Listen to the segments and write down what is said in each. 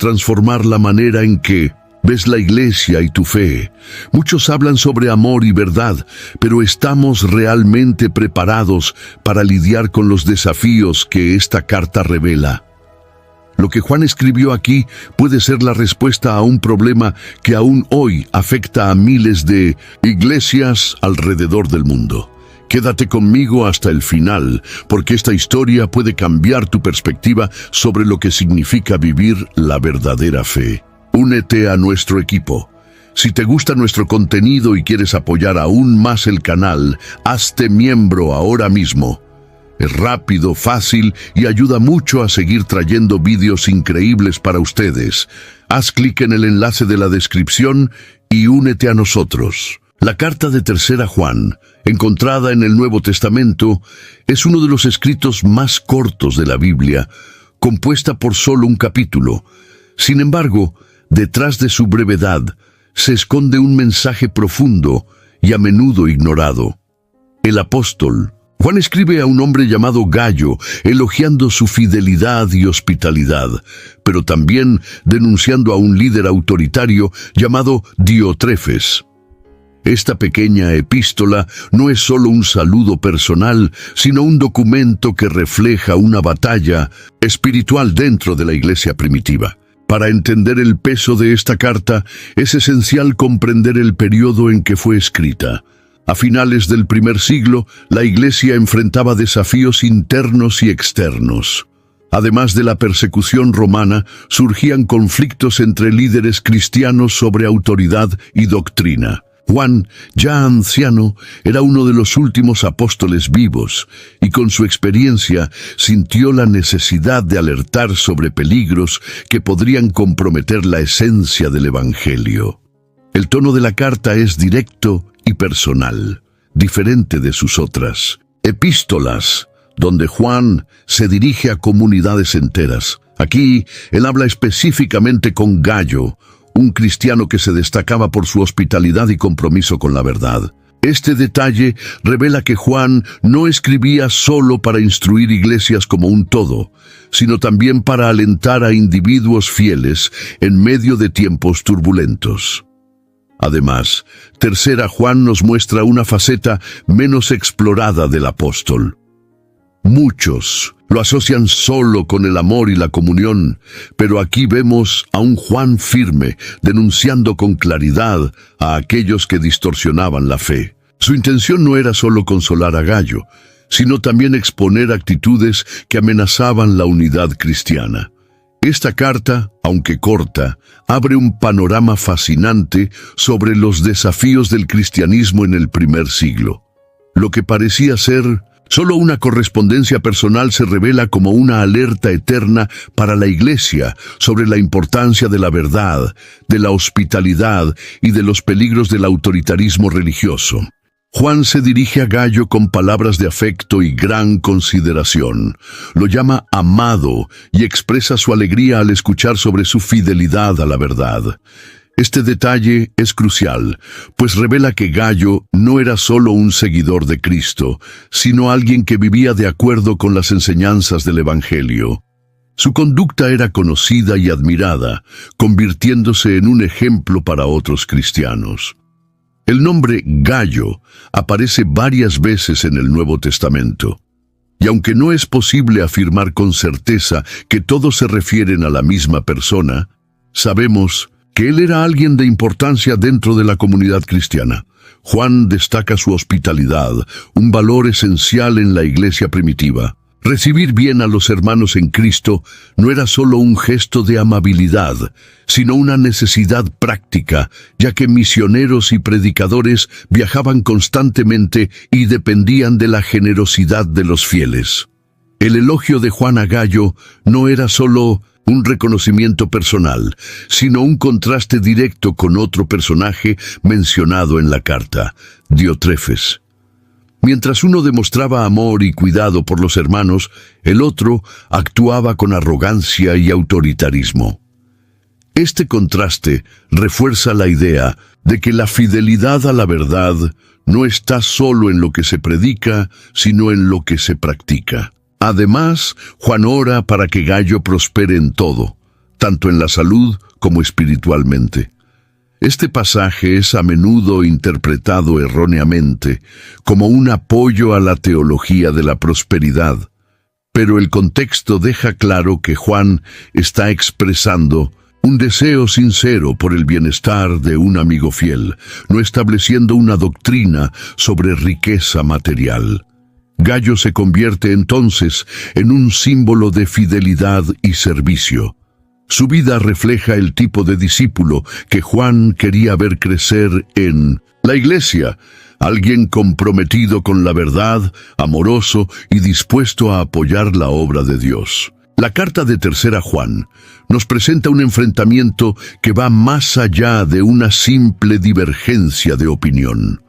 transformar la manera en que ves la iglesia y tu fe. Muchos hablan sobre amor y verdad, pero ¿estamos realmente preparados para lidiar con los desafíos que esta carta revela? Lo que Juan escribió aquí puede ser la respuesta a un problema que aún hoy afecta a miles de iglesias alrededor del mundo. Quédate conmigo hasta el final, porque esta historia puede cambiar tu perspectiva sobre lo que significa vivir la verdadera fe. Únete a nuestro equipo. Si te gusta nuestro contenido y quieres apoyar aún más el canal, hazte miembro ahora mismo. Es rápido, fácil y ayuda mucho a seguir trayendo vídeos increíbles para ustedes. Haz clic en el enlace de la descripción y únete a nosotros. La carta de Tercera Juan, encontrada en el Nuevo Testamento, es uno de los escritos más cortos de la Biblia, compuesta por solo un capítulo. Sin embargo, detrás de su brevedad se esconde un mensaje profundo y a menudo ignorado. El apóstol Juan escribe a un hombre llamado Gayo, elogiando su fidelidad y hospitalidad, pero también denunciando a un líder autoritario llamado Diotrefes. Esta pequeña epístola no es solo un saludo personal, sino un documento que refleja una batalla espiritual dentro de la iglesia primitiva. Para entender el peso de esta carta, es esencial comprender el periodo en que fue escrita. A finales del primer siglo, la iglesia enfrentaba desafíos internos y externos. Además de la persecución romana, surgían conflictos entre líderes cristianos sobre autoridad y doctrina. Juan, ya anciano, era uno de los últimos apóstoles vivos, y con su experiencia sintió la necesidad de alertar sobre peligros que podrían comprometer la esencia del Evangelio. El tono de la carta es directo y personal, diferente de sus otras epístolas, donde Juan se dirige a comunidades enteras. Aquí, él habla específicamente con Gayo, un cristiano que se destacaba por su hospitalidad y compromiso con la verdad. Este detalle revela que Juan no escribía solo para instruir iglesias como un todo, sino también para alentar a individuos fieles en medio de tiempos turbulentos. Además, Tercera Juan nos muestra una faceta menos explorada del apóstol. Muchos lo asocian solo con el amor y la comunión, pero aquí vemos a un Juan firme, denunciando con claridad a aquellos que distorsionaban la fe. Su intención no era solo consolar a Gayo, sino también exponer actitudes que amenazaban la unidad cristiana. Esta carta, aunque corta, abre un panorama fascinante sobre los desafíos del cristianismo en el primer siglo. Lo que parecía ser solo una correspondencia personal se revela como una alerta eterna para la iglesia sobre la importancia de la verdad, de la hospitalidad y de los peligros del autoritarismo religioso. Juan se dirige a Gayo con palabras de afecto y gran consideración. Lo llama amado y expresa su alegría al escuchar sobre su fidelidad a la verdad. Este detalle es crucial, pues revela que Gayo no era solo un seguidor de Cristo, sino alguien que vivía de acuerdo con las enseñanzas del Evangelio. Su conducta era conocida y admirada, convirtiéndose en un ejemplo para otros cristianos. El nombre Gayo aparece varias veces en el Nuevo Testamento, y aunque no es posible afirmar con certeza que todos se refieren a la misma persona, sabemos que él era alguien de importancia dentro de la comunidad cristiana. Juan destaca su hospitalidad, un valor esencial en la iglesia primitiva. Recibir bien a los hermanos en Cristo no era solo un gesto de amabilidad, sino una necesidad práctica, ya que misioneros y predicadores viajaban constantemente y dependían de la generosidad de los fieles. El elogio de Juan a Gayo no era solo un reconocimiento personal, sino un contraste directo con otro personaje mencionado en la carta, Diotrefes. Mientras uno demostraba amor y cuidado por los hermanos, el otro actuaba con arrogancia y autoritarismo. Este contraste refuerza la idea de que la fidelidad a la verdad no está solo en lo que se predica, sino en lo que se practica. Además, Juan ora para que Gayo prospere en todo, tanto en la salud como espiritualmente. Este pasaje es a menudo interpretado erróneamente como un apoyo a la teología de la prosperidad, pero el contexto deja claro que Juan está expresando un deseo sincero por el bienestar de un amigo fiel, no estableciendo una doctrina sobre riqueza material. Gayo se convierte entonces en un símbolo de fidelidad y servicio. Su vida refleja el tipo de discípulo que Juan quería ver crecer en la iglesia, alguien comprometido con la verdad, amoroso y dispuesto a apoyar la obra de Dios. La carta de Tercera Juan nos presenta un enfrentamiento que va más allá de una simple divergencia de opinión.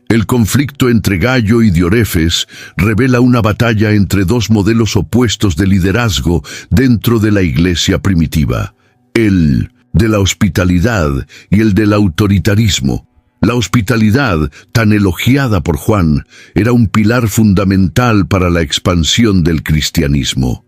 El conflicto entre Gayo y Diótrefes revela una batalla entre dos modelos opuestos de liderazgo dentro de la iglesia primitiva, el de la hospitalidad y el del autoritarismo. La hospitalidad, tan elogiada por Juan, era un pilar fundamental para la expansión del cristianismo.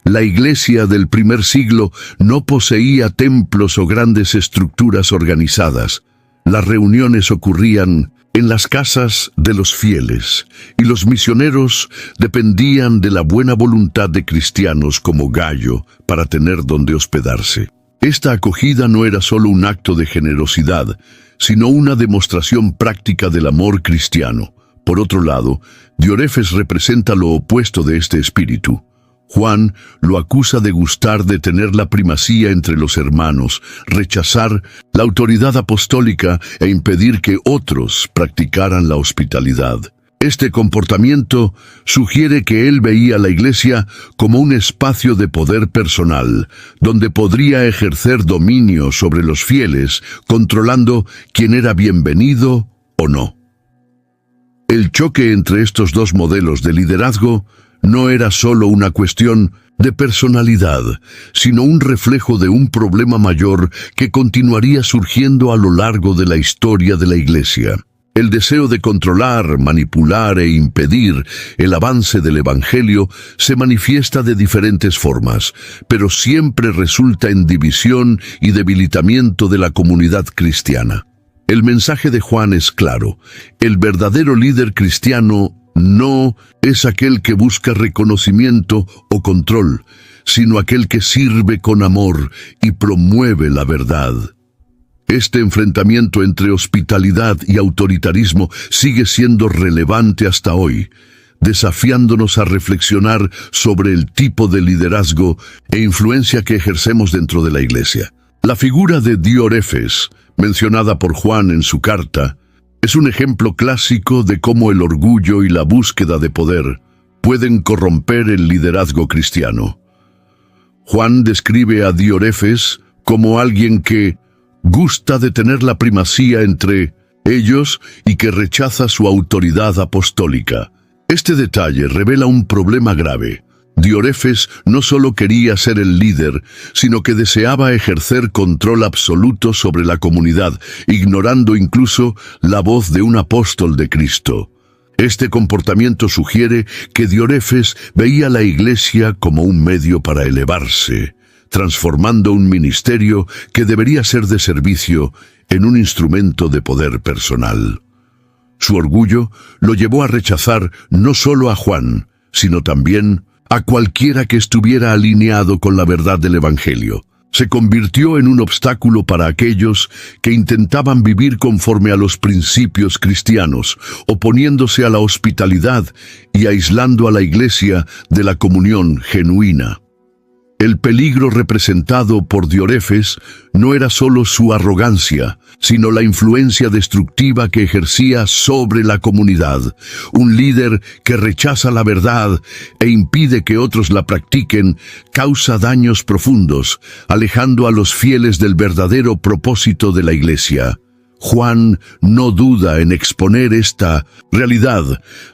La iglesia del primer siglo no poseía templos o grandes estructuras organizadas. Las reuniones ocurrían en las casas de los fieles, y los misioneros dependían de la buena voluntad de cristianos como Gayo para tener donde hospedarse. Esta acogida no era solo un acto de generosidad, sino una demostración práctica del amor cristiano. Por otro lado, Diótrefes representa lo opuesto de este espíritu. Juan lo acusa de gustar de tener la primacía entre los hermanos, rechazar la autoridad apostólica e impedir que otros practicaran la hospitalidad. Este comportamiento sugiere que él veía la iglesia como un espacio de poder personal, donde podría ejercer dominio sobre los fieles, controlando quién era bienvenido o no. El choque entre estos dos modelos de liderazgo no era solo una cuestión de personalidad, sino un reflejo de un problema mayor que continuaría surgiendo a lo largo de la historia de la iglesia. El deseo de controlar, manipular e impedir el avance del Evangelio se manifiesta de diferentes formas, pero siempre resulta en división y debilitamiento de la comunidad cristiana. El mensaje de Juan es claro: el verdadero líder cristiano no es aquel que busca reconocimiento o control, sino aquel que sirve con amor y promueve la verdad. Este enfrentamiento entre hospitalidad y autoritarismo sigue siendo relevante hasta hoy, desafiándonos a reflexionar sobre el tipo de liderazgo e influencia que ejercemos dentro de la iglesia. La figura de Diótrefes, mencionada por Juan en su carta, es un ejemplo clásico de cómo el orgullo y la búsqueda de poder pueden corromper el liderazgo cristiano. Juan describe a Diótrefes como alguien que gusta de tener la primacía entre ellos y que rechaza su autoridad apostólica. Este detalle revela un problema grave. Diótrefes no solo quería ser el líder, sino que deseaba ejercer control absoluto sobre la comunidad, ignorando incluso la voz de un apóstol de Cristo. Este comportamiento sugiere que Diótrefes veía la iglesia como un medio para elevarse, transformando un ministerio que debería ser de servicio en un instrumento de poder personal. Su orgullo lo llevó a rechazar no solo a Juan, sino también a cualquiera que estuviera alineado con la verdad del Evangelio. Se convirtió en un obstáculo para aquellos que intentaban vivir conforme a los principios cristianos, oponiéndose a la hospitalidad y aislando a la iglesia de la comunión genuina. El peligro representado por Diótrefes no era solo su arrogancia, sino la influencia destructiva que ejercía sobre la comunidad. Un líder que rechaza la verdad e impide que otros la practiquen causa daños profundos, alejando a los fieles del verdadero propósito de la iglesia. Juan no duda en exponer esta realidad,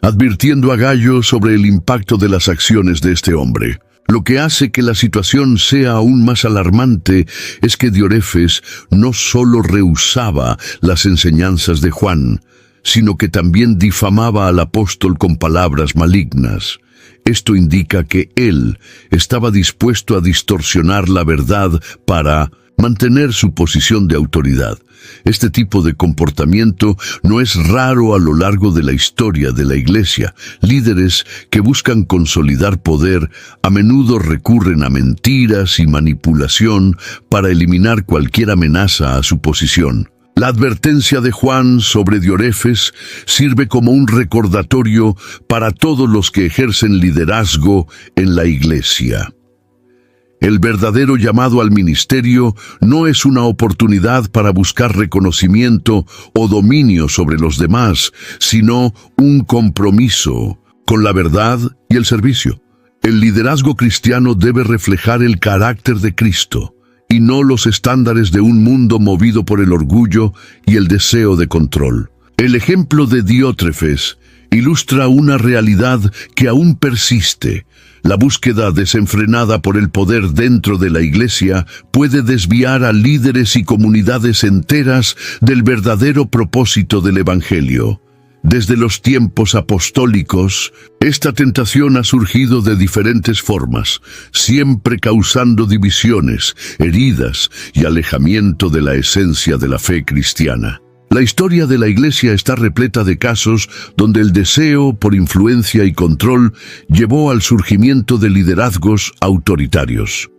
advirtiendo a Gayo sobre el impacto de las acciones de este hombre. Lo que hace que la situación sea aún más alarmante es que Diótrefes no solo rehusaba las enseñanzas de Juan, sino que también difamaba al apóstol con palabras malignas. Esto indica que él estaba dispuesto a distorsionar la verdad para mantener su posición de autoridad. Este tipo de comportamiento no es raro a lo largo de la historia de la Iglesia. Líderes que buscan consolidar poder a menudo recurren a mentiras y manipulación para eliminar cualquier amenaza a su posición. La advertencia de Juan sobre Diótrefes sirve como un recordatorio para todos los que ejercen liderazgo en la Iglesia. El verdadero llamado al ministerio no es una oportunidad para buscar reconocimiento o dominio sobre los demás, sino un compromiso con la verdad y el servicio. El liderazgo cristiano debe reflejar el carácter de Cristo y no los estándares de un mundo movido por el orgullo y el deseo de control. El ejemplo de Diótrefes ilustra una realidad que aún persiste. La búsqueda desenfrenada por el poder dentro de la Iglesia puede desviar a líderes y comunidades enteras del verdadero propósito del Evangelio. Desde los tiempos apostólicos, esta tentación ha surgido de diferentes formas, siempre causando divisiones, heridas y alejamiento de la esencia de la fe cristiana. La historia de la Iglesia está repleta de casos donde el deseo por influencia y control llevó al surgimiento de liderazgos autoritarios.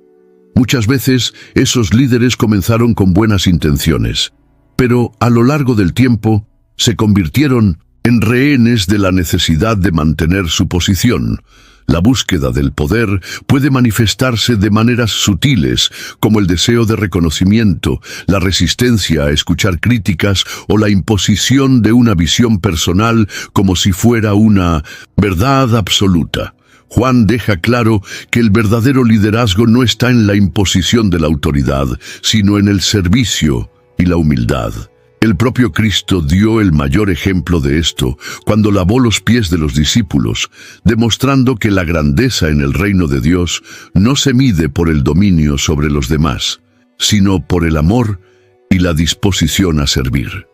Muchas veces esos líderes comenzaron con buenas intenciones, pero a lo largo del tiempo se convirtieron en rehenes de la necesidad de mantener su posición. La búsqueda del poder puede manifestarse de maneras sutiles, como el deseo de reconocimiento, la resistencia a escuchar críticas o la imposición de una visión personal como si fuera una verdad absoluta. Juan deja claro que el verdadero liderazgo no está en la imposición de la autoridad, sino en el servicio y la humildad. El propio Cristo dio el mayor ejemplo de esto cuando lavó los pies de los discípulos, demostrando que la grandeza en el reino de Dios no se mide por el dominio sobre los demás, sino por el amor y la disposición a servir.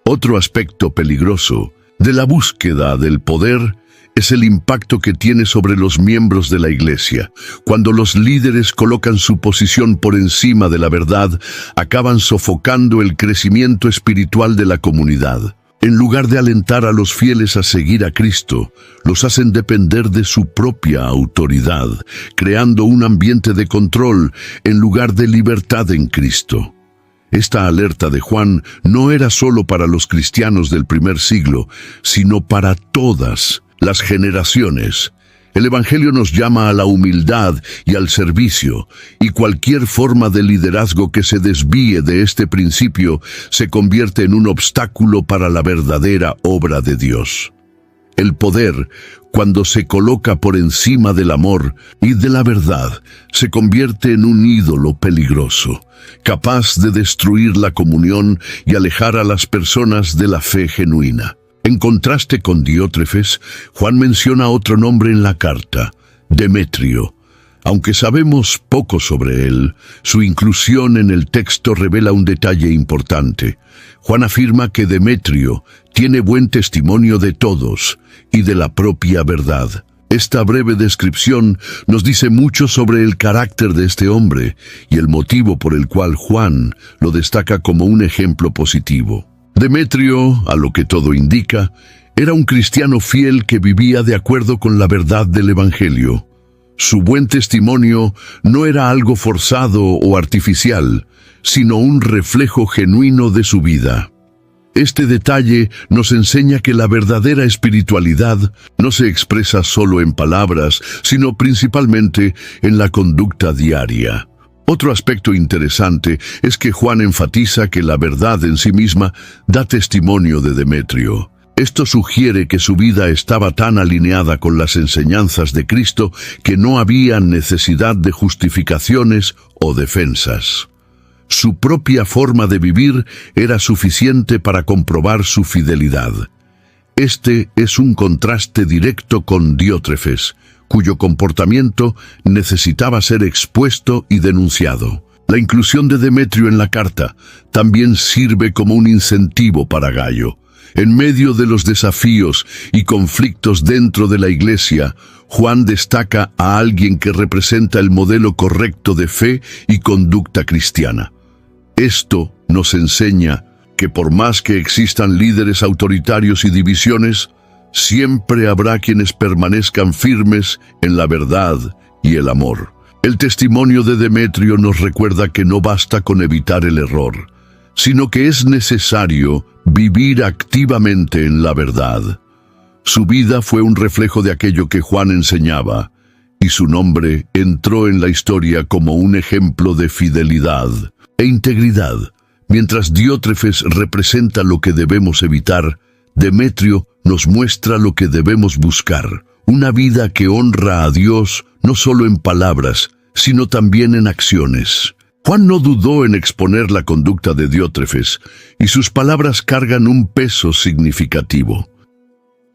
Otro aspecto peligroso de la búsqueda del poder es el impacto que tiene sobre los miembros de la Iglesia. Cuando los líderes colocan su posición por encima de la verdad, acaban sofocando el crecimiento espiritual de la comunidad. En lugar de alentar a los fieles a seguir a Cristo, los hacen depender de su propia autoridad, creando un ambiente de control en lugar de libertad en Cristo. Esta alerta de Juan no era solo para los cristianos del primer siglo, sino para todas las generaciones. El Evangelio nos llama a la humildad y al servicio, y cualquier forma de liderazgo que se desvíe de este principio se convierte en un obstáculo para la verdadera obra de Dios. El poder, cuando se coloca por encima del amor y de la verdad, se convierte en un ídolo peligroso, capaz de destruir la comunión y alejar a las personas de la fe genuina. En contraste con Diótrefes, Juan menciona otro nombre en la carta, Demetrio. Aunque sabemos poco sobre él, su inclusión en el texto revela un detalle importante. Juan afirma que Demetrio tiene buen testimonio de todos y de la propia verdad. Esta breve descripción nos dice mucho sobre el carácter de este hombre y el motivo por el cual Juan lo destaca como un ejemplo positivo. Demetrio, a lo que todo indica, era un cristiano fiel que vivía de acuerdo con la verdad del Evangelio. Su buen testimonio no era algo forzado o artificial, sino un reflejo genuino de su vida. Este detalle nos enseña que la verdadera espiritualidad no se expresa solo en palabras, sino principalmente en la conducta diaria. Otro aspecto interesante es que Juan enfatiza que la verdad en sí misma da testimonio de Demetrio. Esto sugiere que su vida estaba tan alineada con las enseñanzas de Cristo que no había necesidad de justificaciones o defensas. Su propia forma de vivir era suficiente para comprobar su fidelidad. Este es un contraste directo con Diótrefes, cuyo comportamiento necesitaba ser expuesto y denunciado. La inclusión de Demetrio en la carta también sirve como un incentivo para Gayo. En medio de los desafíos y conflictos dentro de la iglesia, Juan destaca a alguien que representa el modelo correcto de fe y conducta cristiana. Esto nos enseña que por más que existan líderes autoritarios y divisiones, siempre habrá quienes permanezcan firmes en la verdad y el amor. El testimonio de Demetrio nos recuerda que no basta con evitar el error, sino que es necesario vivir activamente en la verdad. Su vida fue un reflejo de aquello que Juan enseñaba, y su nombre entró en la historia como un ejemplo de fidelidad e integridad. Mientras Diótrefes representa lo que debemos evitar, Demetrio nos muestra lo que debemos buscar, una vida que honra a Dios no solo en palabras, sino también en acciones. Juan no dudó en exponer la conducta de Diótrefes, y sus palabras cargan un peso significativo.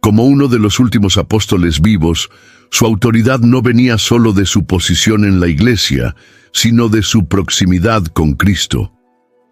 Como uno de los últimos apóstoles vivos, su autoridad no venía solo de su posición en la iglesia, sino de su proximidad con Cristo.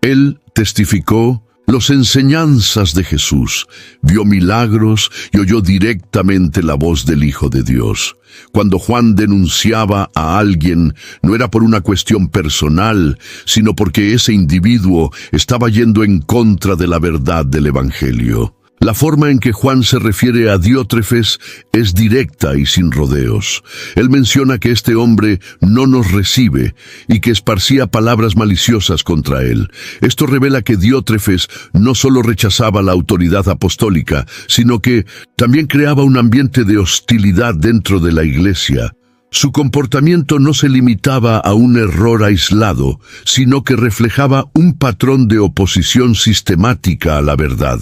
Él testificó las enseñanzas de Jesús, vio milagros y oyó directamente la voz del Hijo de Dios. Cuando Juan denunciaba a alguien, no era por una cuestión personal, sino porque ese individuo estaba yendo en contra de la verdad del Evangelio. La forma en que Juan se refiere a Diótrefes es directa y sin rodeos. Él menciona que este hombre no nos recibe y que esparcía palabras maliciosas contra él. Esto revela que Diótrefes no solo rechazaba la autoridad apostólica, sino que también creaba un ambiente de hostilidad dentro de la iglesia. Su comportamiento no se limitaba a un error aislado, sino que reflejaba un patrón de oposición sistemática a la verdad.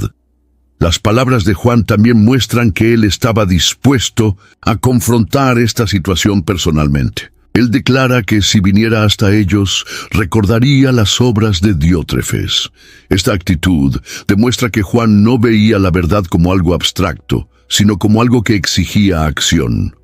Las palabras de Juan también muestran que él estaba dispuesto a confrontar esta situación personalmente. Él declara que si viniera hasta ellos, recordaría las obras de Diótrefes. Esta actitud demuestra que Juan no veía la verdad como algo abstracto, sino como algo que exigía acción.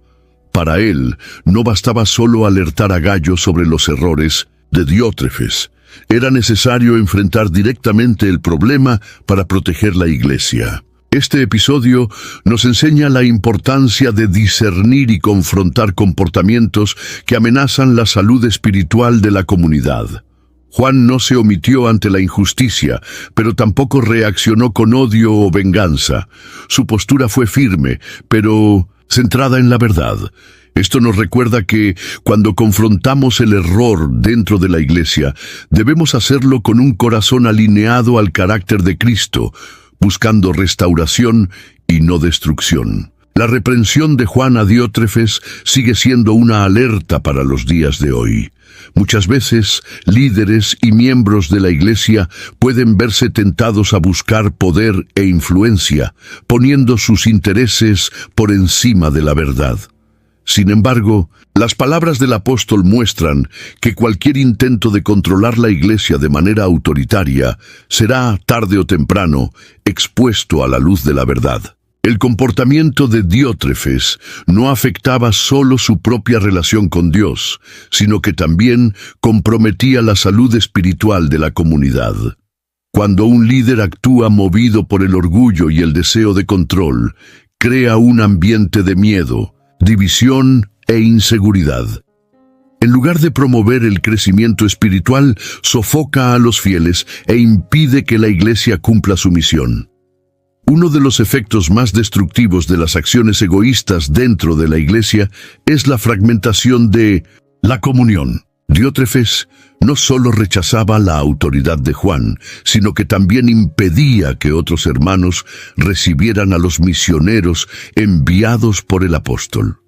Para él, no bastaba solo alertar a Gayo sobre los errores de Diótrefes. Era necesario enfrentar directamente el problema para proteger la iglesia. Este episodio nos enseña la importancia de discernir y confrontar comportamientos que amenazan la salud espiritual de la comunidad. Juan no se omitió ante la injusticia, pero tampoco reaccionó con odio o venganza. Su postura fue firme, pero centrada en la verdad. Esto nos recuerda que cuando confrontamos el error dentro de la iglesia, debemos hacerlo con un corazón alineado al carácter de Cristo, buscando restauración y no destrucción. La reprensión de Juan a Diótrefes sigue siendo una alerta para los días de hoy. Muchas veces, líderes y miembros de la iglesia pueden verse tentados a buscar poder e influencia, poniendo sus intereses por encima de la verdad. Sin embargo, las palabras del apóstol muestran que cualquier intento de controlar la iglesia de manera autoritaria será, tarde o temprano, expuesto a la luz de la verdad. El comportamiento de Diótrefes no afectaba solo su propia relación con Dios, sino que también comprometía la salud espiritual de la comunidad. Cuando un líder actúa movido por el orgullo y el deseo de control, crea un ambiente de miedo, división e inseguridad. En lugar de promover el crecimiento espiritual, sofoca a los fieles e impide que la iglesia cumpla su misión. Uno de los efectos más destructivos de las acciones egoístas dentro de la iglesia es la fragmentación de la comunión. Diótrefes no solo rechazaba la autoridad de Juan, sino que también impedía que otros hermanos recibieran a los misioneros enviados por el apóstol.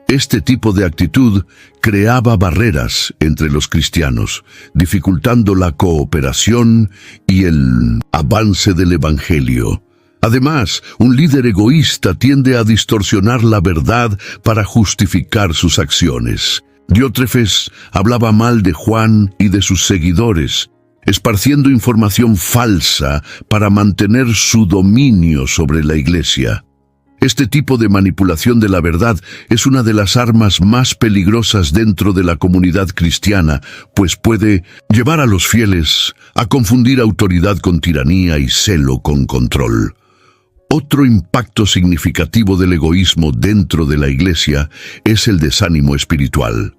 Este tipo de actitud creaba barreras entre los cristianos, dificultando la cooperación y el avance del Evangelio. Además, un líder egoísta tiende a distorsionar la verdad para justificar sus acciones. Diótrefes hablaba mal de Juan y de sus seguidores, esparciendo información falsa para mantener su dominio sobre la iglesia. Este tipo de manipulación de la verdad es una de las armas más peligrosas dentro de la comunidad cristiana, pues puede llevar a los fieles a confundir autoridad con tiranía y celo con control. Otro impacto significativo del egoísmo dentro de la iglesia es el desánimo espiritual.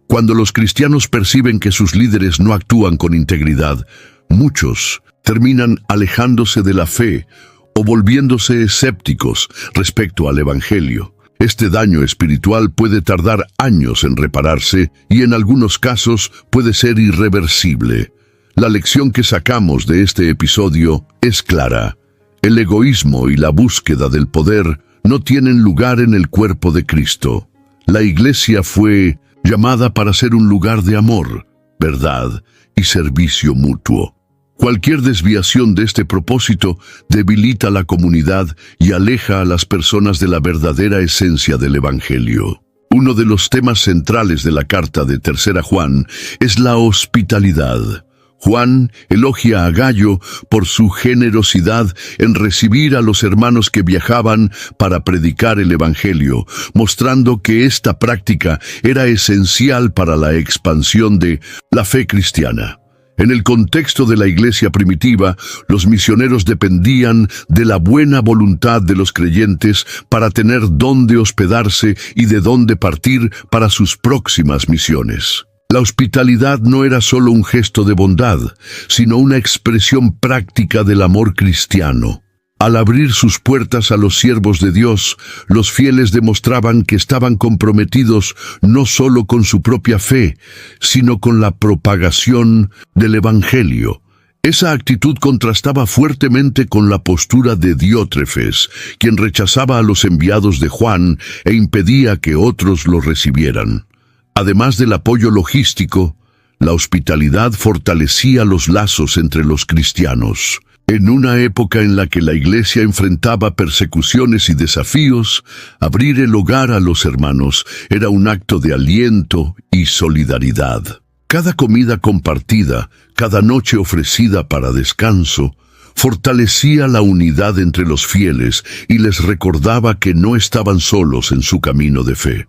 Cuando los cristianos perciben que sus líderes no actúan con integridad, muchos terminan alejándose de la fe o volviéndose escépticos respecto al Evangelio. Este daño espiritual puede tardar años en repararse y en algunos casos puede ser irreversible. La lección que sacamos de este episodio es clara. El egoísmo y la búsqueda del poder no tienen lugar en el cuerpo de Cristo. La iglesia fue llamada para ser un lugar de amor, verdad y servicio mutuo. Cualquier desviación de este propósito debilita la comunidad y aleja a las personas de la verdadera esencia del Evangelio. Uno de los temas centrales de la carta de 3 Juan es la hospitalidad. Juan elogia a Gayo por su generosidad en recibir a los hermanos que viajaban para predicar el Evangelio, mostrando que esta práctica era esencial para la expansión de la fe cristiana. En el contexto de la iglesia primitiva, los misioneros dependían de la buena voluntad de los creyentes para tener dónde hospedarse y de dónde partir para sus próximas misiones. La hospitalidad no era solo un gesto de bondad, sino una expresión práctica del amor cristiano. Al abrir sus puertas a los siervos de Dios, los fieles demostraban que estaban comprometidos no solo con su propia fe, sino con la propagación del Evangelio. Esa actitud contrastaba fuertemente con la postura de Diótrefes, quien rechazaba a los enviados de Juan e impedía que otros los recibieran. Además del apoyo logístico, la hospitalidad fortalecía los lazos entre los cristianos. En una época en la que la iglesia enfrentaba persecuciones y desafíos, abrir el hogar a los hermanos era un acto de aliento y solidaridad. Cada comida compartida, cada noche ofrecida para descanso, fortalecía la unidad entre los fieles y les recordaba que no estaban solos en su camino de fe.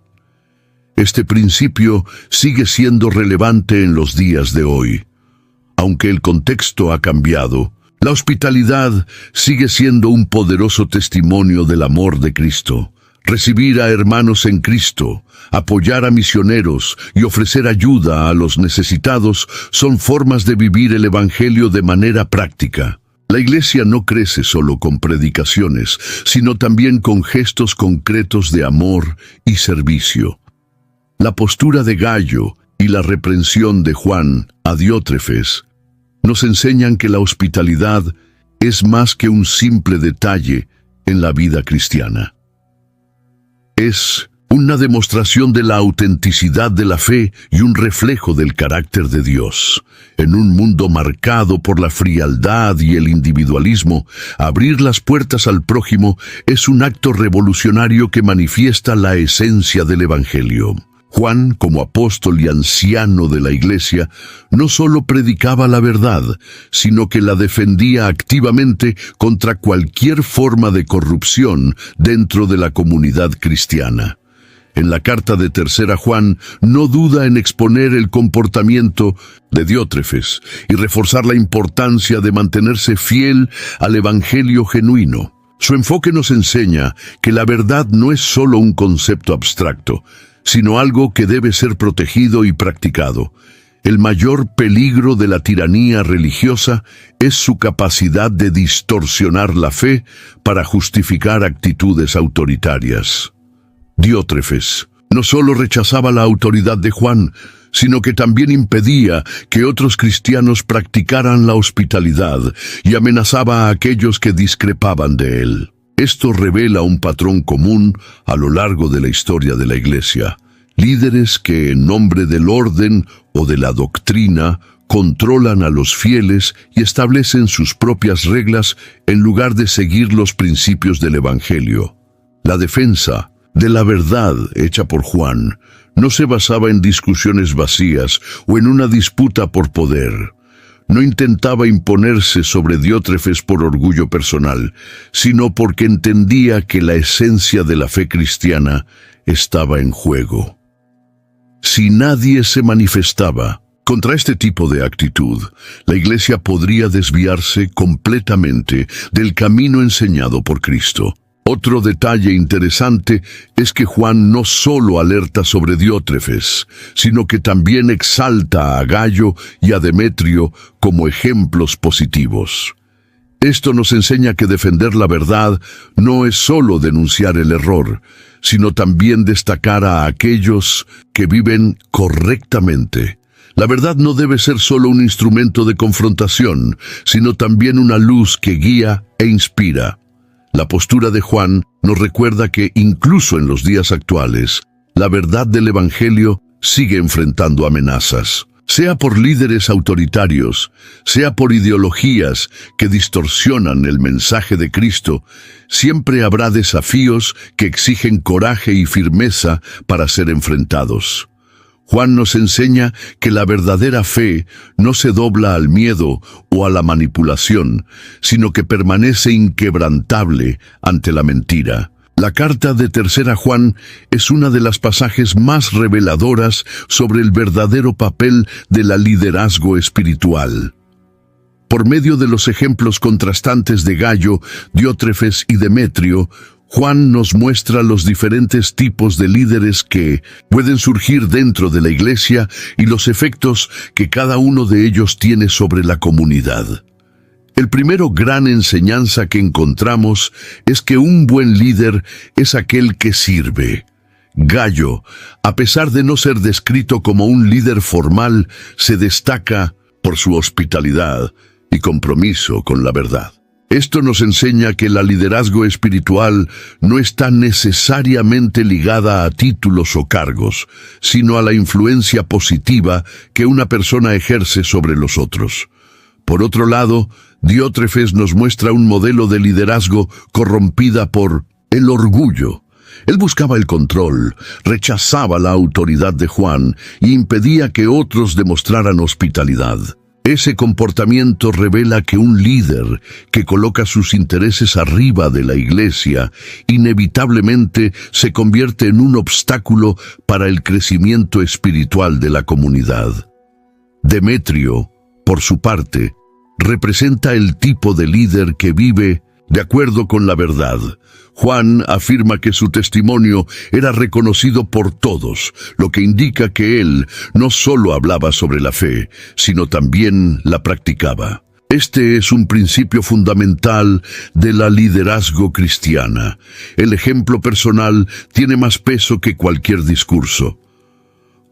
Este principio sigue siendo relevante en los días de hoy. Aunque el contexto ha cambiado, la hospitalidad sigue siendo un poderoso testimonio del amor de Cristo. Recibir a hermanos en Cristo, apoyar a misioneros y ofrecer ayuda a los necesitados son formas de vivir el Evangelio de manera práctica. La iglesia no crece solo con predicaciones, sino también con gestos concretos de amor y servicio. La postura de Gayo y la reprensión de Juan a Diótrefes nos enseñan que la hospitalidad es más que un simple detalle en la vida cristiana. Es una demostración de la autenticidad de la fe y un reflejo del carácter de Dios. En un mundo marcado por la frialdad y el individualismo, abrir las puertas al prójimo es un acto revolucionario que manifiesta la esencia del Evangelio. Juan, como apóstol y anciano de la iglesia, no solo predicaba la verdad, sino que la defendía activamente contra cualquier forma de corrupción dentro de la comunidad cristiana. En la carta de 3 Juan no duda en exponer el comportamiento de Diótrefes y reforzar la importancia de mantenerse fiel al evangelio genuino. Su enfoque nos enseña que la verdad no es solo un concepto abstracto, sino algo que debe ser protegido y practicado. El mayor peligro de la tiranía religiosa es su capacidad de distorsionar la fe para justificar actitudes autoritarias. Diótrefes no solo rechazaba la autoridad de Juan, sino que también impedía que otros cristianos practicaran la hospitalidad y amenazaba a aquellos que discrepaban de él. Esto revela un patrón común a lo largo de la historia de la Iglesia. Líderes que, en nombre del orden o de la doctrina, controlan a los fieles y establecen sus propias reglas en lugar de seguir los principios del Evangelio. La defensa de la verdad hecha por Juan no se basaba en discusiones vacías o en una disputa por poder. no intentaba imponerse sobre Diótrefes por orgullo personal, sino porque entendía que la esencia de la fe cristiana estaba en juego. Si nadie se manifestaba contra este tipo de actitud, la Iglesia podría desviarse completamente del camino enseñado por Cristo. Otro detalle interesante es que Juan no solo alerta sobre Diótrefes, sino que también exalta a Gayo y a Demetrio como ejemplos positivos. Esto nos enseña que defender la verdad no es solo denunciar el error, sino también destacar a aquellos que viven correctamente. La verdad no debe ser solo un instrumento de confrontación, sino también una luz que guía e inspira. La postura de Juan nos recuerda que incluso en los días actuales, la verdad del Evangelio sigue enfrentando amenazas. Sea por líderes autoritarios, sea por ideologías que distorsionan el mensaje de Cristo, siempre habrá desafíos que exigen coraje y firmeza para ser enfrentados. Juan nos enseña que la verdadera fe no se dobla al miedo o a la manipulación, sino que permanece inquebrantable ante la mentira. La carta de 3 Juan es una de las pasajes más reveladoras sobre el verdadero papel del liderazgo espiritual. Por medio de los ejemplos contrastantes de Gayo, Diótrefes y Demetrio, Juan nos muestra los diferentes tipos de líderes que pueden surgir dentro de la Iglesia y los efectos que cada uno de ellos tiene sobre la comunidad. El primero gran enseñanza que encontramos es que un buen líder es aquel que sirve. Gayo, a pesar de no ser descrito como un líder formal, se destaca por su hospitalidad y compromiso con la verdad. Esto nos enseña que el liderazgo espiritual no está necesariamente ligada a títulos o cargos, sino a la influencia positiva que una persona ejerce sobre los otros. Por otro lado, Diótrefes nos muestra un modelo de liderazgo corrompida por el orgullo. Él buscaba el control, rechazaba la autoridad de Juan y impedía que otros demostraran hospitalidad. Ese comportamiento revela que un líder que coloca sus intereses arriba de la Iglesia inevitablemente se convierte en un obstáculo para el crecimiento espiritual de la comunidad. Demetrio, por su parte, representa el tipo de líder que vive de acuerdo con la verdad. Juan afirma que su testimonio era reconocido por todos, lo que indica que él no solo hablaba sobre la fe, sino también la practicaba. Este es un principio fundamental de la liderazgo cristiana. El ejemplo personal tiene más peso que cualquier discurso.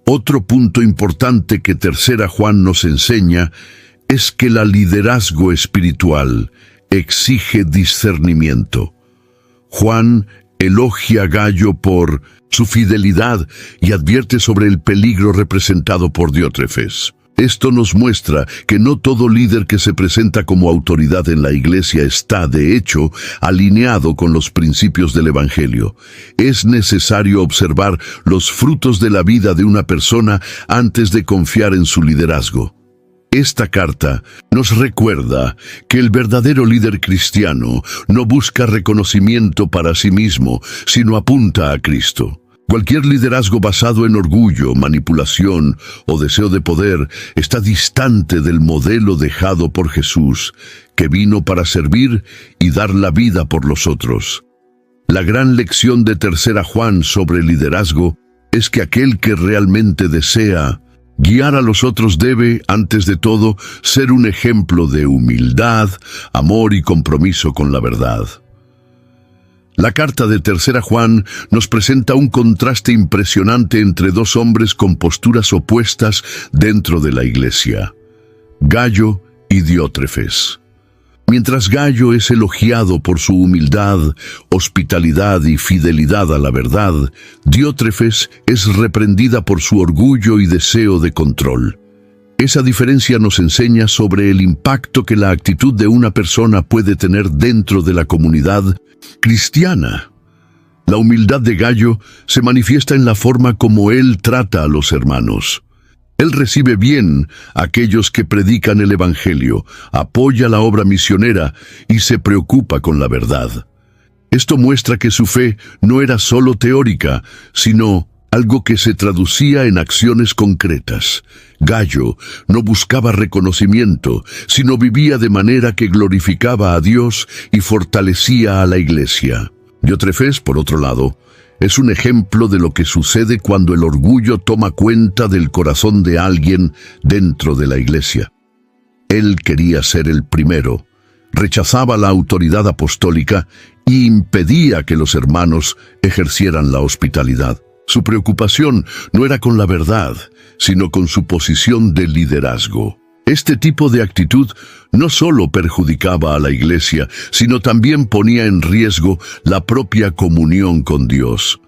Otro punto importante que 3 Juan nos enseña es que el liderazgo espiritual exige discernimiento. Juan elogia a Gayo por su fidelidad y advierte sobre el peligro representado por Diótrefes. Esto nos muestra que no todo líder que se presenta como autoridad en la Iglesia está, de hecho, alineado con los principios del Evangelio. Es necesario observar los frutos de la vida de una persona antes de confiar en su liderazgo. Esta carta nos recuerda que el verdadero líder cristiano no busca reconocimiento para sí mismo, sino apunta a Cristo. Cualquier liderazgo basado en orgullo, manipulación o deseo de poder está distante del modelo dejado por Jesús, que vino para servir y dar la vida por los otros. La gran lección de 3 Juan sobre liderazgo es que aquel que realmente desea guiar a los otros debe, antes de todo, ser un ejemplo de humildad, amor y compromiso con la verdad. La carta de 3 Juan nos presenta un contraste impresionante entre dos hombres con posturas opuestas dentro de la Iglesia: Gayo y Diótrefes. Mientras Gayo es elogiado por su humildad, hospitalidad y fidelidad a la verdad, Diótrefes es reprendida por su orgullo y deseo de control. Esa diferencia nos enseña sobre el impacto que la actitud de una persona puede tener dentro de la comunidad cristiana. La humildad de Gayo se manifiesta en la forma como él trata a los hermanos. Él recibe bien a aquellos que predican el Evangelio, apoya la obra misionera y se preocupa con la verdad. Esto muestra que su fe no era solo teórica, sino algo que se traducía en acciones concretas. Gayo no buscaba reconocimiento, sino vivía de manera que glorificaba a Dios y fortalecía a la iglesia. Diótrefes, por otro lado, es un ejemplo de lo que sucede cuando el orgullo toma cuenta del corazón de alguien dentro de la iglesia. Él quería ser el primero, rechazaba la autoridad apostólica y impedía que los hermanos ejercieran la hospitalidad. Su preocupación no era con la verdad, sino con su posición de liderazgo. Este tipo de actitud no solo perjudicaba a la iglesia, sino también ponía en riesgo la propia comunión con Dios.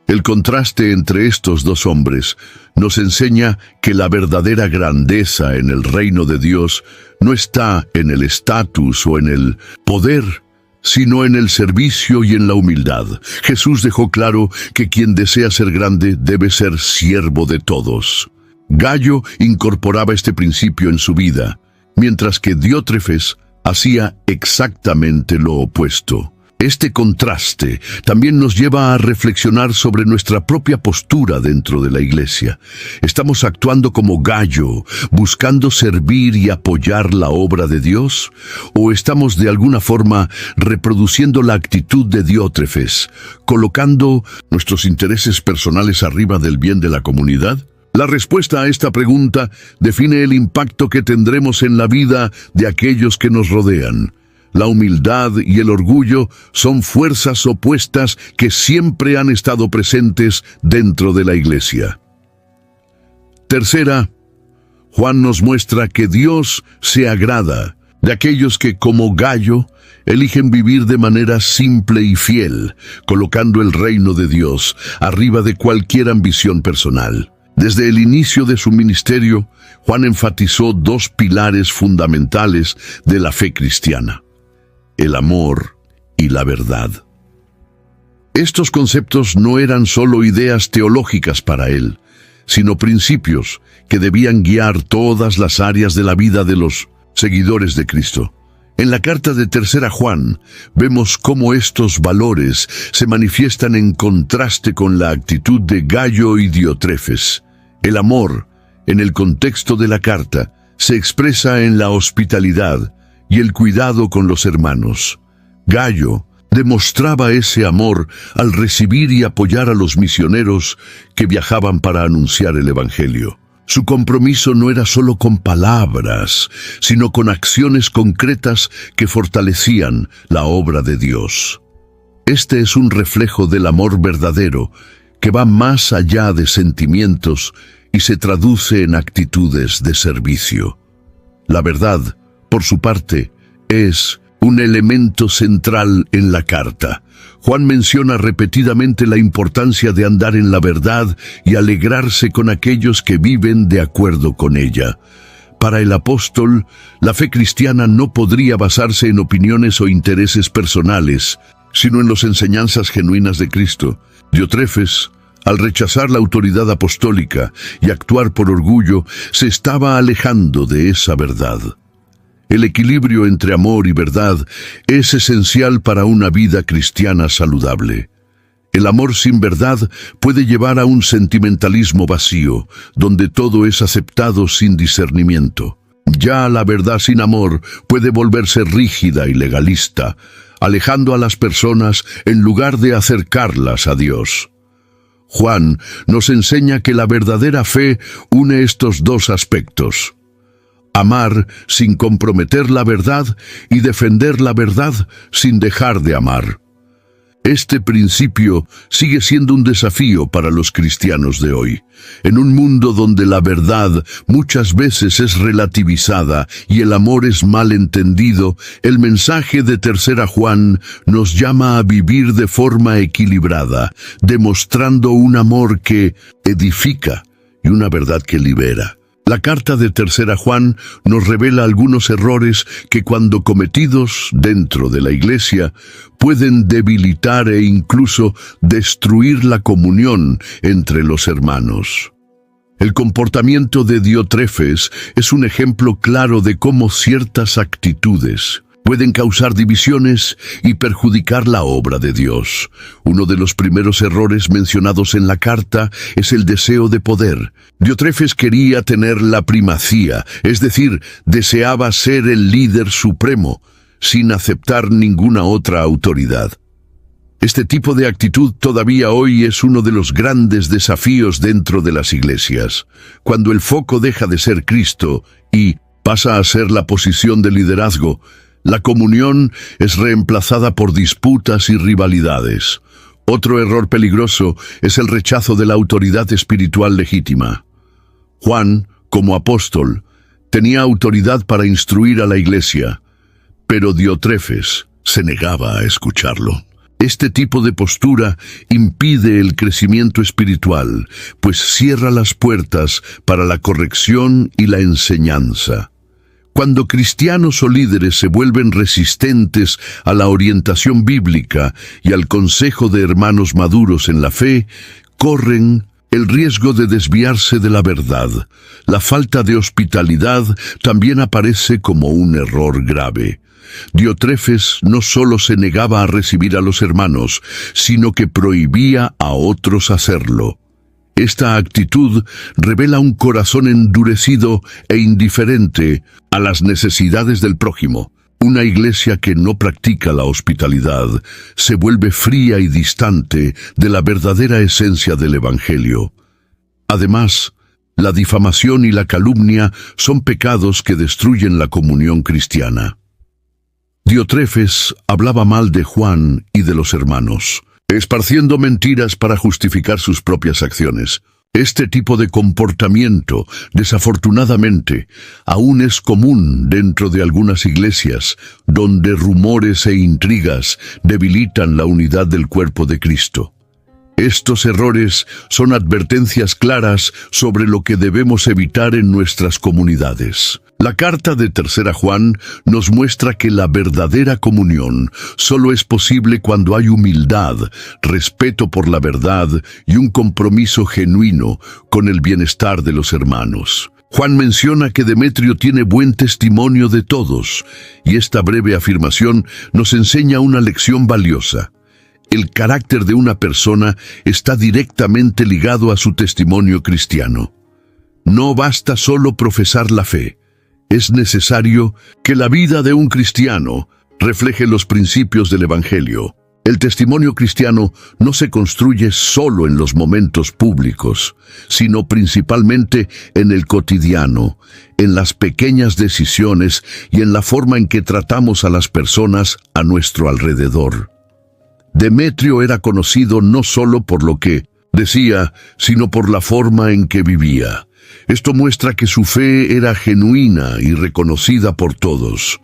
El contraste entre estos dos hombres nos enseña que la verdadera grandeza en el reino de Dios no está en el estatus o en el poder, sino en el servicio y en la humildad. Jesús dejó claro que quien desea ser grande debe ser siervo de todos. Gayo incorporaba este principio en su vida, mientras que Diótrefes hacía exactamente lo opuesto. Este contraste también nos lleva a reflexionar sobre nuestra propia postura dentro de la iglesia. ¿Estamos actuando como Gayo, buscando servir y apoyar la obra de Dios? ¿O estamos de alguna forma reproduciendo la actitud de Diótrefes, colocando nuestros intereses personales arriba del bien de la comunidad? La respuesta a esta pregunta define el impacto que tendremos en la vida de aquellos que nos rodean. La humildad y el orgullo son fuerzas opuestas que siempre han estado presentes dentro de la iglesia. Tercera, Juan nos muestra que Dios se agrada de aquellos que, como Gayo, eligen vivir de manera simple y fiel, colocando el reino de Dios arriba de cualquier ambición personal. Desde el inicio de su ministerio, Juan enfatizó dos pilares fundamentales de la fe cristiana: el amor y la verdad. Estos conceptos no eran solo ideas teológicas para él, sino principios que debían guiar todas las áreas de la vida de los seguidores de Cristo. En la carta de 3 Juan vemos cómo estos valores se manifiestan en contraste con la actitud de Gayo y Diótrefes. El amor, en el contexto de la carta, se expresa en la hospitalidad y el cuidado con los hermanos. Gayo demostraba ese amor al recibir y apoyar a los misioneros que viajaban para anunciar el Evangelio. Su compromiso no era solo con palabras, sino con acciones concretas que fortalecían la obra de Dios. Este es un reflejo del amor verdadero que va más allá de sentimientos y se traduce en actitudes de servicio. La verdad, por su parte, es un elemento central en la carta. Juan menciona repetidamente la importancia de andar en la verdad y alegrarse con aquellos que viven de acuerdo con ella. Para el apóstol, la fe cristiana no podría basarse en opiniones o intereses personales, sino en las enseñanzas genuinas de Cristo. Diótrefes, al rechazar la autoridad apostólica y actuar por orgullo, se estaba alejando de esa verdad. El equilibrio entre amor y verdad es esencial para una vida cristiana saludable. El amor sin verdad puede llevar a un sentimentalismo vacío, donde todo es aceptado sin discernimiento. Ya la verdad sin amor puede volverse rígida y legalista, alejando a las personas en lugar de acercarlas a Dios. Juan nos enseña que la verdadera fe une estos dos aspectos: amar sin comprometer la verdad y defender la verdad sin dejar de amar. Este principio sigue siendo un desafío para los cristianos de hoy. En un mundo donde la verdad muchas veces es relativizada y el amor es mal entendido, el mensaje de 3 Juan nos llama a vivir de forma equilibrada, demostrando un amor que edifica y una verdad que libera. La carta de 3 Juan nos revela algunos errores que, cuando cometidos dentro de la iglesia, pueden debilitar e incluso destruir la comunión entre los hermanos. El comportamiento de Diotrefes es un ejemplo claro de cómo ciertas actitudes pueden causar divisiones y perjudicar la obra de Dios. Uno de los primeros errores mencionados en la carta es el deseo de poder. Diotrefes quería tener la primacía, es decir, deseaba ser el líder supremo, sin aceptar ninguna otra autoridad. Este tipo de actitud todavía hoy es uno de los grandes desafíos dentro de las iglesias. Cuando el foco deja de ser Cristo y pasa a ser la posición de liderazgo, la comunión es reemplazada por disputas y rivalidades. Otro error peligroso es el rechazo de la autoridad espiritual legítima. Juan, como apóstol, tenía autoridad para instruir a la iglesia, pero Diotrefes se negaba a escucharlo. Este tipo de postura impide el crecimiento espiritual, pues cierra las puertas para la corrección y la enseñanza. Cuando cristianos o líderes se vuelven resistentes a la orientación bíblica y al consejo de hermanos maduros en la fe, corren el riesgo de desviarse de la verdad. La falta de hospitalidad también aparece como un error grave. Diotrefes no solo se negaba a recibir a los hermanos, sino que prohibía a otros hacerlo. Esta actitud revela un corazón endurecido e indiferente a las necesidades del prójimo. Una iglesia que no practica la hospitalidad se vuelve fría y distante de la verdadera esencia del Evangelio. Además, la difamación y la calumnia son pecados que destruyen la comunión cristiana. Diotrefes hablaba mal de Juan y de los hermanos, esparciendo mentiras para justificar sus propias acciones. Este tipo de comportamiento, desafortunadamente, aún es común dentro de algunas iglesias, donde rumores e intrigas debilitan la unidad del cuerpo de Cristo. Estos errores son advertencias claras sobre lo que debemos evitar en nuestras comunidades. La carta de 3 Juan nos muestra que la verdadera comunión solo es posible cuando hay humildad, respeto por la verdad y un compromiso genuino con el bienestar de los hermanos. Juan menciona que Demetrio tiene buen testimonio de todos, y esta breve afirmación nos enseña una lección valiosa. El carácter de una persona está directamente ligado a su testimonio cristiano. No basta solo profesar la fe. Es necesario que la vida de un cristiano refleje los principios del Evangelio. El testimonio cristiano no se construye solo en los momentos públicos, sino principalmente en el cotidiano, en las pequeñas decisiones y en la forma en que tratamos a las personas a nuestro alrededor. Demetrio era conocido no solo por lo que decía, sino por la forma en que vivía. Esto muestra que su fe era genuina y reconocida por todos.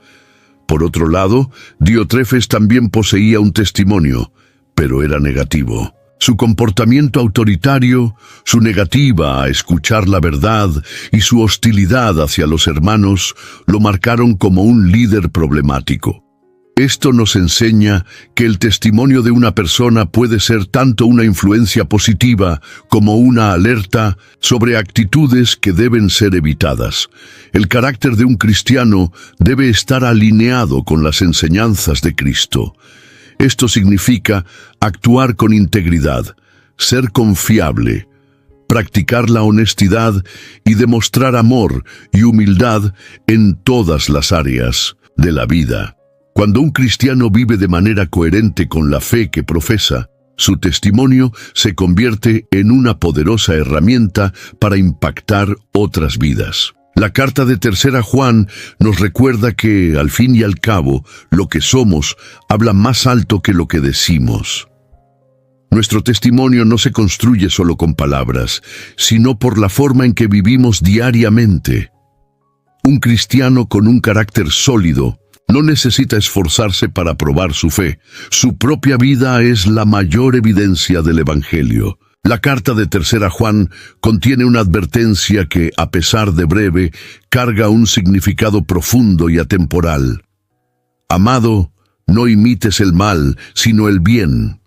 Por otro lado, Diotrefes también poseía un testimonio, pero era negativo. Su comportamiento autoritario, su negativa a escuchar la verdad y su hostilidad hacia los hermanos lo marcaron como un líder problemático. Esto nos enseña que el testimonio de una persona puede ser tanto una influencia positiva como una alerta sobre actitudes que deben ser evitadas. El carácter de un cristiano debe estar alineado con las enseñanzas de Cristo. Esto significa actuar con integridad, ser confiable, practicar la honestidad y demostrar amor y humildad en todas las áreas de la vida. Cuando un cristiano vive de manera coherente con la fe que profesa, su testimonio se convierte en una poderosa herramienta para impactar otras vidas. La carta de 3 Juan nos recuerda que, al fin y al cabo, lo que somos habla más alto que lo que decimos. Nuestro testimonio no se construye solo con palabras, sino por la forma en que vivimos diariamente. Un cristiano con un carácter sólido no necesita esforzarse para probar su fe. Su propia vida es la mayor evidencia del Evangelio. La carta de 3 Juan contiene una advertencia que, a pesar de breve, carga un significado profundo y atemporal. Amado, no imites el mal, sino el bien.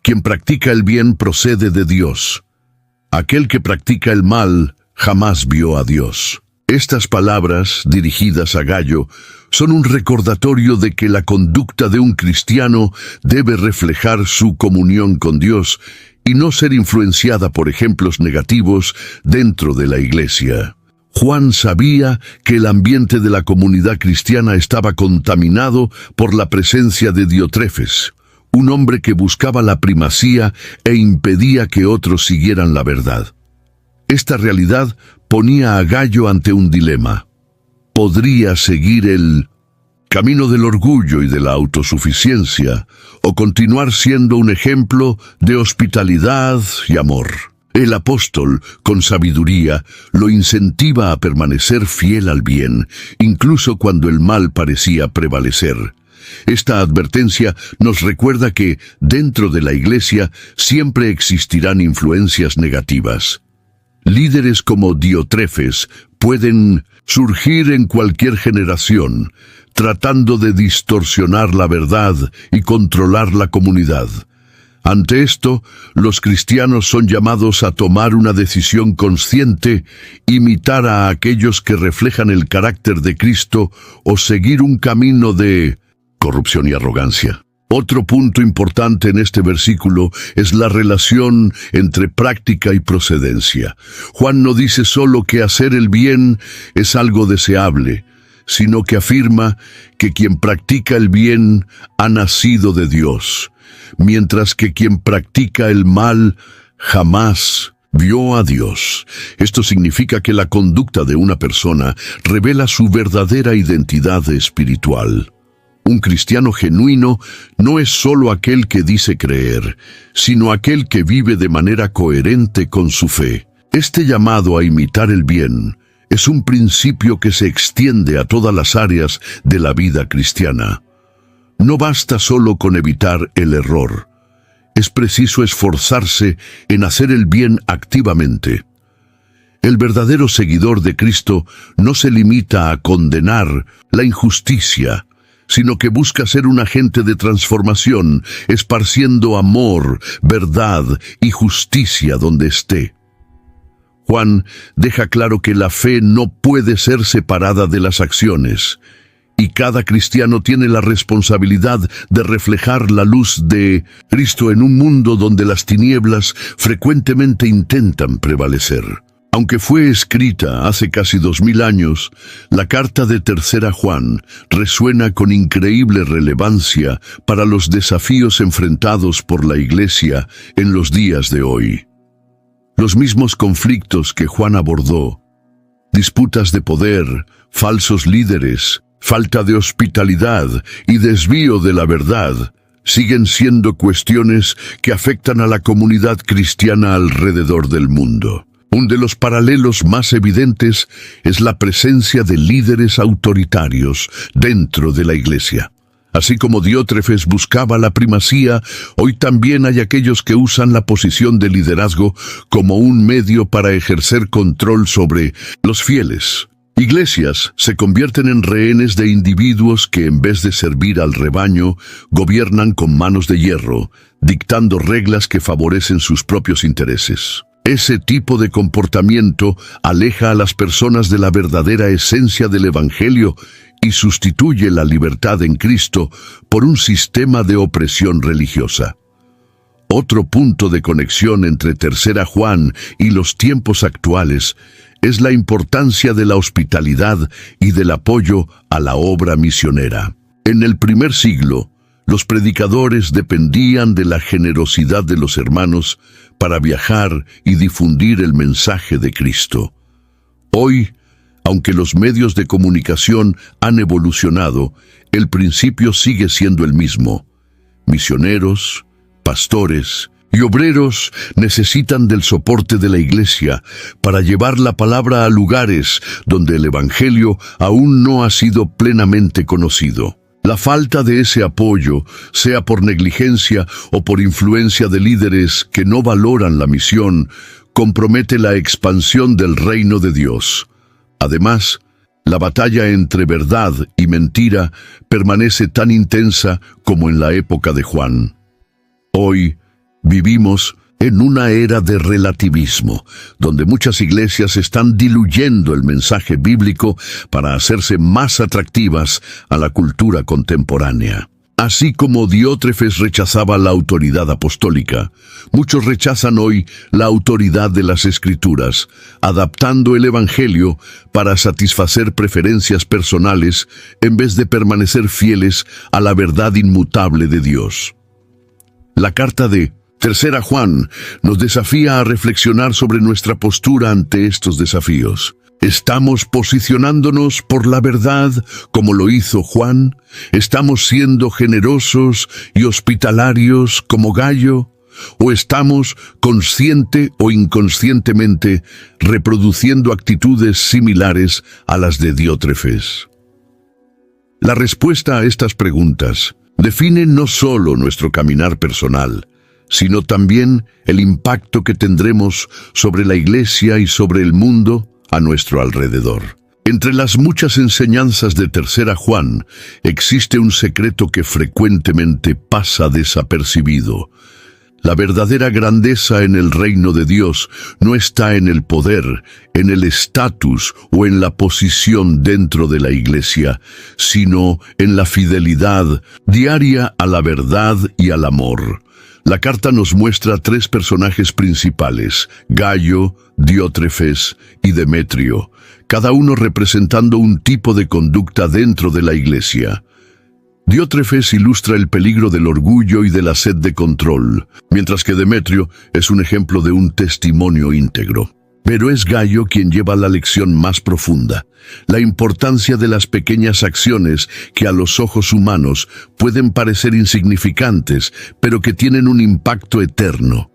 Quien practica el bien procede de Dios. Aquel que practica el mal jamás vio a Dios. Estas palabras, dirigidas a Gallo, son un recordatorio de que la conducta de un cristiano debe reflejar su comunión con Dios y no ser influenciada por ejemplos negativos dentro de la iglesia. Juan sabía que el ambiente de la comunidad cristiana estaba contaminado por la presencia de Diotrefes, un hombre que buscaba la primacía e impedía que otros siguieran la verdad. Esta realidad ponía a Gallo ante un dilema. ¿Podría seguir el camino del orgullo y de la autosuficiencia o continuar siendo un ejemplo de hospitalidad y amor? El apóstol, con sabiduría, lo incentiva a permanecer fiel al bien, incluso cuando el mal parecía prevalecer. Esta advertencia nos recuerda que, dentro de la iglesia, siempre existirán influencias negativas. Líderes como Diotrefes pueden surgir en cualquier generación, tratando de distorsionar la verdad y controlar la comunidad. Ante esto, los cristianos son llamados a tomar una decisión consciente, imitar a aquellos que reflejan el carácter de Cristo o seguir un camino de corrupción y arrogancia. Otro punto importante en este versículo es la relación entre práctica y procedencia. Juan no dice solo que hacer el bien es algo deseable, sino que afirma que quien practica el bien ha nacido de Dios, mientras que quien practica el mal jamás vio a Dios. Esto significa que la conducta de una persona revela su verdadera identidad espiritual. Un cristiano genuino no es solo aquel que dice creer, sino aquel que vive de manera coherente con su fe. Este llamado a imitar el bien es un principio que se extiende a todas las áreas de la vida cristiana. No basta solo con evitar el error. Es preciso esforzarse en hacer el bien activamente. El verdadero seguidor de Cristo no se limita a condenar la injusticia, sino que busca ser un agente de transformación, esparciendo amor, verdad y justicia donde esté. Juan deja claro que la fe no puede ser separada de las acciones, y cada cristiano tiene la responsabilidad de reflejar la luz de Cristo en un mundo donde las tinieblas frecuentemente intentan prevalecer. Aunque fue escrita hace casi 2000 años, la carta de Tercera Juan resuena con increíble relevancia para los desafíos enfrentados por la Iglesia en los días de hoy. Los mismos conflictos que Juan abordó, disputas de poder, falsos líderes, falta de hospitalidad y desvío de la verdad, siguen siendo cuestiones que afectan a la comunidad cristiana alrededor del mundo. Uno de los paralelos más evidentes es la presencia de líderes autoritarios dentro de la iglesia. Así como Diotrefes buscaba la primacía, hoy también hay aquellos que usan la posición de liderazgo como un medio para ejercer control sobre los fieles. Iglesias se convierten en rehenes de individuos que, en vez de servir al rebaño, gobiernan con manos de hierro, dictando reglas que favorecen sus propios intereses. Ese tipo de comportamiento aleja a las personas de la verdadera esencia del Evangelio y sustituye la libertad en Cristo por un sistema de opresión religiosa. Otro punto de conexión entre Tercera Juan y los tiempos actuales es la importancia de la hospitalidad y del apoyo a la obra misionera. En el primer siglo, los predicadores dependían de la generosidad de los hermanos para viajar y difundir el mensaje de Cristo. Hoy, aunque los medios de comunicación han evolucionado, el principio sigue siendo el mismo. Misioneros, pastores y obreros necesitan del soporte de la iglesia para llevar la palabra a lugares donde el Evangelio aún no ha sido plenamente conocido. La falta de ese apoyo, sea por negligencia o por influencia de líderes que no valoran la misión, compromete la expansión del reino de Dios. Además, la batalla entre verdad y mentira permanece tan intensa como en la época de Juan. Hoy vivimos en una era de relativismo, donde muchas iglesias están diluyendo el mensaje bíblico para hacerse más atractivas a la cultura contemporánea. Así como Diótrefes rechazaba la autoridad apostólica, muchos rechazan hoy la autoridad de las Escrituras, adaptando el Evangelio para satisfacer preferencias personales en vez de permanecer fieles a la verdad inmutable de Dios. La carta de Tercera Juan nos desafía a reflexionar sobre nuestra postura ante estos desafíos. ¿Estamos posicionándonos por la verdad como lo hizo Juan? ¿Estamos siendo generosos y hospitalarios como Gayo? ¿O estamos, consciente o inconscientemente, reproduciendo actitudes similares a las de Diótrefes? La respuesta a estas preguntas define no solo nuestro caminar personal, sino también el impacto que tendremos sobre la Iglesia y sobre el mundo a nuestro alrededor. Entre las muchas enseñanzas de Tercera Juan, existe un secreto que frecuentemente pasa desapercibido. La verdadera grandeza en el reino de Dios no está en el poder, en el estatus o en la posición dentro de la Iglesia, sino en la fidelidad diaria a la verdad y al amor. La carta nos muestra tres personajes principales: Gayo, Diótrefes y Demetrio, cada uno representando un tipo de conducta dentro de la Iglesia. Diótrefes ilustra el peligro del orgullo y de la sed de control, mientras que Demetrio es un ejemplo de un testimonio íntegro. Pero es Gayo quien lleva la lección más profunda, la importancia de las pequeñas acciones que a los ojos humanos pueden parecer insignificantes, pero que tienen un impacto eterno.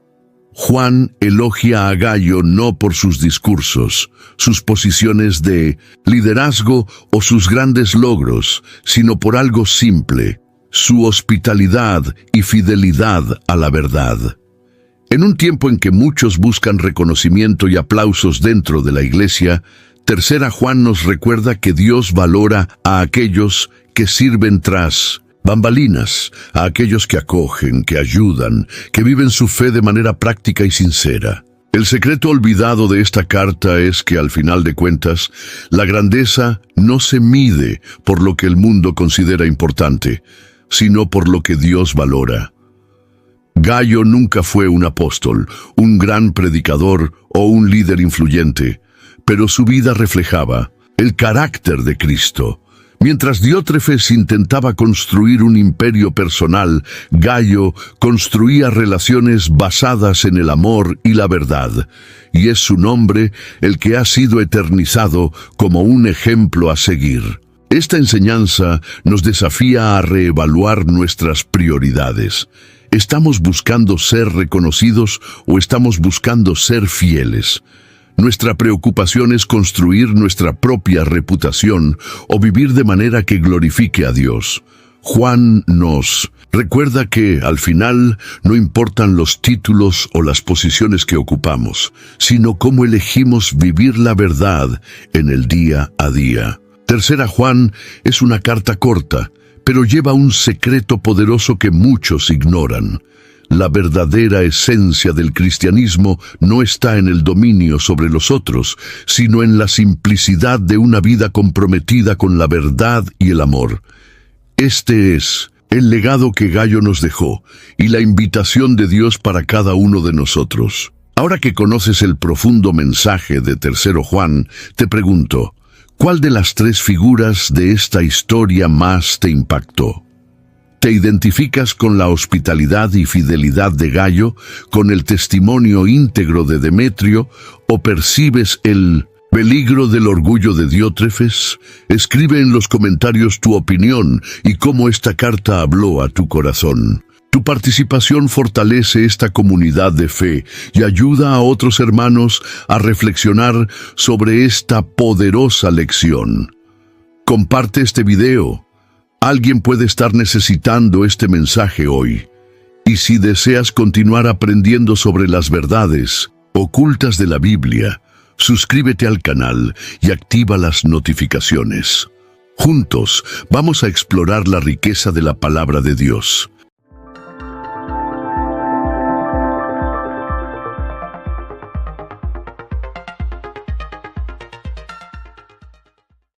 Juan elogia a Gayo no por sus discursos, sus posiciones de liderazgo o sus grandes logros, sino por algo simple: su hospitalidad y fidelidad a la verdad. En un tiempo en que muchos buscan reconocimiento y aplausos dentro de la Iglesia, Tercera Juan nos recuerda que Dios valora a aquellos que sirven tras bambalinas, a aquellos que acogen, que ayudan, que viven su fe de manera práctica y sincera. El secreto olvidado de esta carta es que, al final de cuentas, la grandeza no se mide por lo que el mundo considera importante, sino por lo que Dios valora. Gayo nunca fue un apóstol, un gran predicador o un líder influyente, pero su vida reflejaba el carácter de Cristo. Mientras Diótrefes intentaba construir un imperio personal, Gayo construía relaciones basadas en el amor y la verdad, y es su nombre el que ha sido eternizado como un ejemplo a seguir. Esta enseñanza nos desafía a reevaluar nuestras prioridades. ¿Estamos buscando ser reconocidos o estamos buscando ser fieles? Nuestra preocupación es construir nuestra propia reputación o vivir de manera que glorifique a Dios. Juan nos recuerda que, al final, no importan los títulos o las posiciones que ocupamos, sino cómo elegimos vivir la verdad en el día a día. Tercera Juan es una carta corta, pero lleva un secreto poderoso que muchos ignoran. La verdadera esencia del cristianismo no está en el dominio sobre los otros, sino en la simplicidad de una vida comprometida con la verdad y el amor. Este es el legado que Gayo nos dejó y la invitación de Dios para cada uno de nosotros. Ahora que conoces el profundo mensaje de Tercero Juan, te pregunto, ¿cuál de las tres figuras de esta historia más te impactó? ¿Te identificas con la hospitalidad y fidelidad de Gayo, con el testimonio íntegro de Demetrio, o percibes el peligro del orgullo de Diótrefes? Escribe en los comentarios tu opinión y cómo esta carta habló a tu corazón. Tu participación fortalece esta comunidad de fe y ayuda a otros hermanos a reflexionar sobre esta poderosa lección. Comparte este video. Alguien puede estar necesitando este mensaje hoy. Y si deseas continuar aprendiendo sobre las verdades ocultas de la Biblia, suscríbete al canal y activa las notificaciones. Juntos vamos a explorar la riqueza de la palabra de Dios.